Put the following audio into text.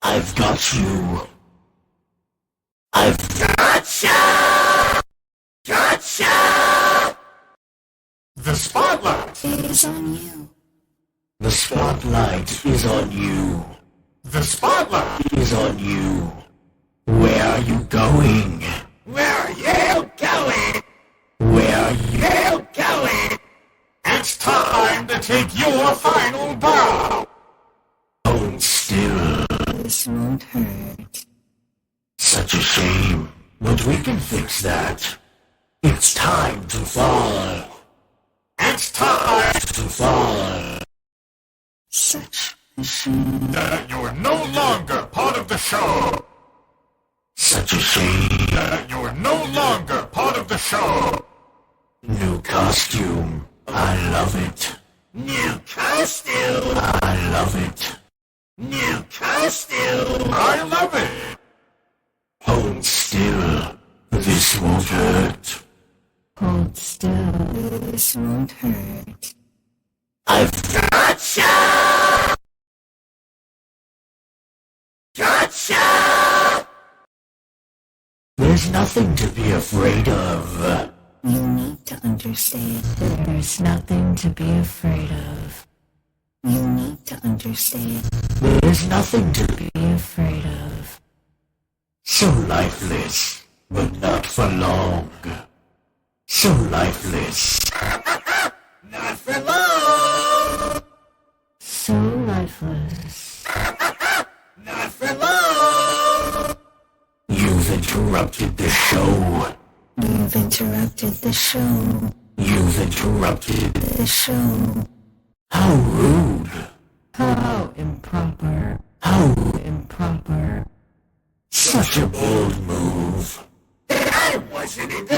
I've got you. I've gotcha! Gotcha! The spotlight is on you. The spotlight is on you. The spotlight Is on you. Where are you going? Where are you going? Where are you Going! It's time to take your final bow! going still? This won't hurt. Such a shame, but we can fix that. It's time to fall. It's time To fall. Such a shame. that you're no longer part of the show! Such a shame. That you're no longer part of the show! New costume. I love it. New costume! I love it. New costume! I love it! Hold still. This won't hurt. Hold still. This won't hurt. I've gotcha! Gotcha! There's nothing to be afraid of. You need to understand. There's nothing to be afraid of. You need to understand. There's nothing to be Be afraid of. so lifeless, but not for long. So lifeless. Not for long! So lifeless. Not for long! You've interrupted the show. You've interrupted the show. You've interrupted. The show. How rude. How improper. How Improper. such a bold move. I wasn't in the